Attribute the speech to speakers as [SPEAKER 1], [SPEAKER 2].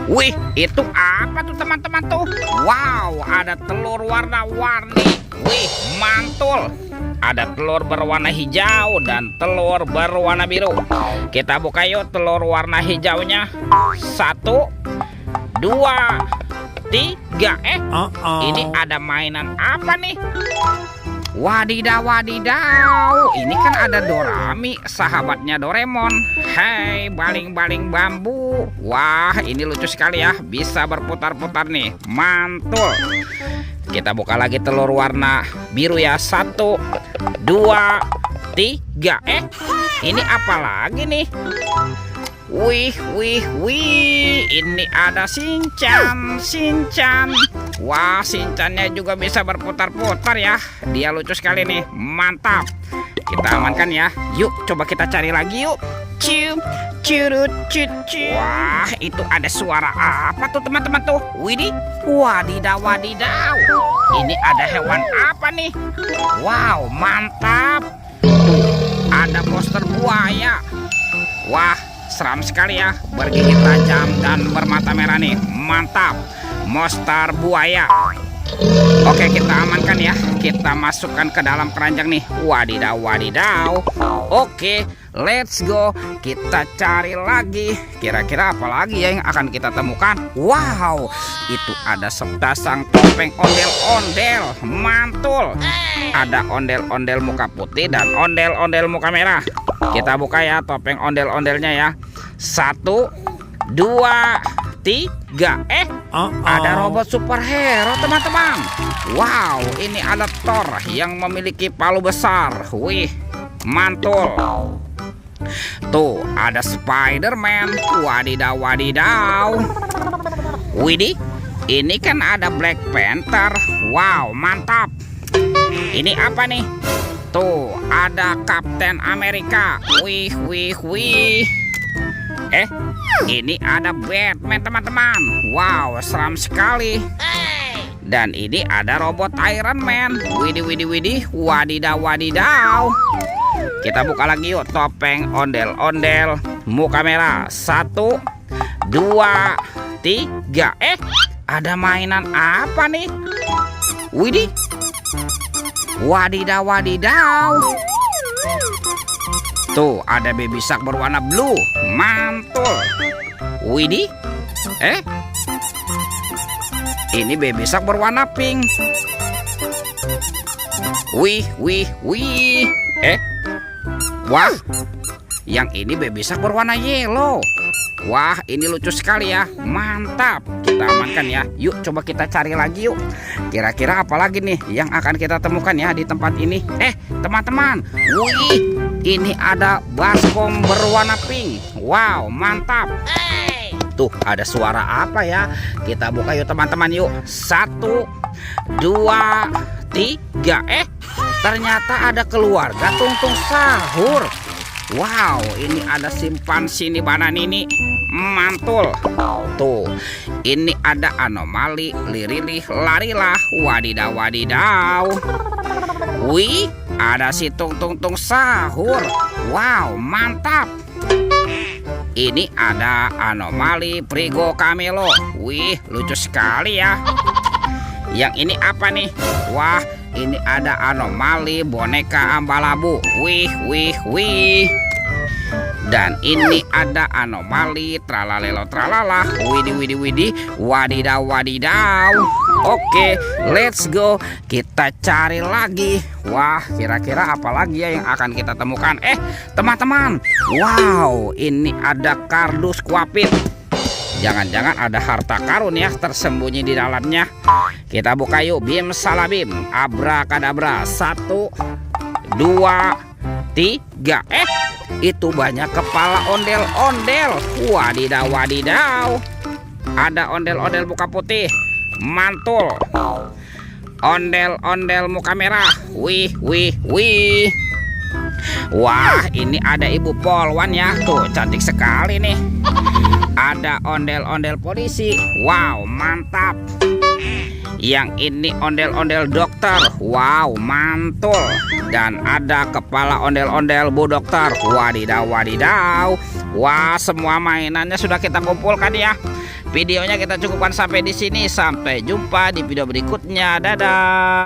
[SPEAKER 1] Wih, itu apa tuh teman-teman tuh? Wow, ada telur warna-warni. Wih, mantul. Ada telur berwarna hijau dan telur berwarna biru. Kita buka yuk telur warna hijaunya. 1, 2, 3. Ini ada mainan apa nih? Wadidaw, wadidaw. Ini kan ada Dorami, sahabatnya Doraemon. Hai, baling-baling bambu. Wah, ini lucu sekali ya. Bisa berputar-putar nih. Mantul. Kita buka lagi telur warna biru ya. 1, 2, 3. Ini apa lagi nih? Wih, wih, wih. Ini ada Shinchan, Shinchan. Wah, Shinchannya juga bisa berputar-putar ya. Dia lucu sekali nih. Mantap. Kita amankan ya. Yuk, coba kita cari lagi yuk. Cium, curut, cucu. Wah, itu ada suara apa tuh teman-teman tuh? Widih, wadidaw, wadidaw. Ini ada hewan apa nih? Wow, mantap. Tuh, ada monster buaya. Wah, seram sekali ya, bergigit tajam dan bermata merah nih. Mantap, monster buaya. Oke, kita amankan ya. Kita masukkan ke dalam keranjang nih. Wadidaw, wadidaw. Oke, let's go. Kita cari lagi. Kira-kira apa lagi ya yang akan kita temukan? Wow, itu ada sepasang topeng ondel-ondel. Mantul. Ada ondel-ondel muka putih dan ondel-ondel muka merah. Kita buka ya topeng ondel-ondelnya ya. 1, 2, 3. Ada robot superhero teman-teman. Wow, ini ada Thor yang memiliki palu besar. Wih, mantul. Tuh, ada Spider-Man. Wadidaw, wadidaw. Widih, ini kan ada Black Panther. Wow, mantap. Ini apa nih? Tuh, ada Kapten Amerika. Wih, wih, wih. Ini ada Batman teman-teman. Wow, seram sekali. Dan ini ada robot Iron Man. Widih, widih, widih. Wadidaw, wadidaw. Kita buka lagi yuk topeng ondel-ondel muka merah. 1, 2, 3. Ada mainan apa nih? Widih. Wadidaw, wadidaw. Tuh, ada baby shark berwarna blue. Mantul. Widih. Ini baby shark berwarna pink. Wih, wih, wih. Wah, yang ini baby shark berwarna yellow. Wah, ini lucu sekali ya. Mantap. Kita amankan ya. Yuk, coba kita cari lagi yuk. Kira-kira apa lagi nih yang akan kita temukan ya di tempat ini? Teman-teman. Wih, ini ada baskom berwarna pink. Wow, mantap. Tuh, ada suara apa ya? Kita buka yuk teman-teman yuk. 1, 2, 3. Ternyata ada keluarga tungtung sahur. Wow, ini ada simpansi nih banan ini. Mantul. Tuh, ini ada anomali lirilih larilah. Wadidaw, wadidaw. Wih, ada si tung sahur. Wow, mantap. Ini ada anomali Prigo Camelo. Wih, lucu sekali ya. Yang ini apa nih? Wah, ini ada anomali boneka Ambalabu. Wih, wih, wih. Dan ini ada anomali tralalelo tralala. Widih, widih, widih. Wadidaw, wadidaw. Oke, let's go. Kita cari lagi. Wah, kira-kira apa lagi ya yang akan kita temukan? Teman-teman. Wow, ini ada kardus kuapit. Jangan-jangan ada harta karun ya tersembunyi di dalamnya. Kita buka yuk. Bim salabim. Abrakadabra. 1, 2, 3. Itu banyak kepala ondel-ondel. Wadidaw, wadidaw. Ada ondel-ondel muka putih. Mantul. Ondel-ondel muka merah. Wih, wih, wih. Wah, ini ada ibu polwan ya. Tuh, cantik sekali nih. Ada ondel-ondel polisi. Wow, mantap. Yang ini ondel-ondel dokter. Wow, mantul. Dan ada kepala ondel-ondel bu dokter. Wadidaw, wadidaw. Wah, semua mainannya sudah kita kumpulkan ya. Videonya kita cukupkan sampai di sini. Sampai jumpa di video berikutnya. Dadah.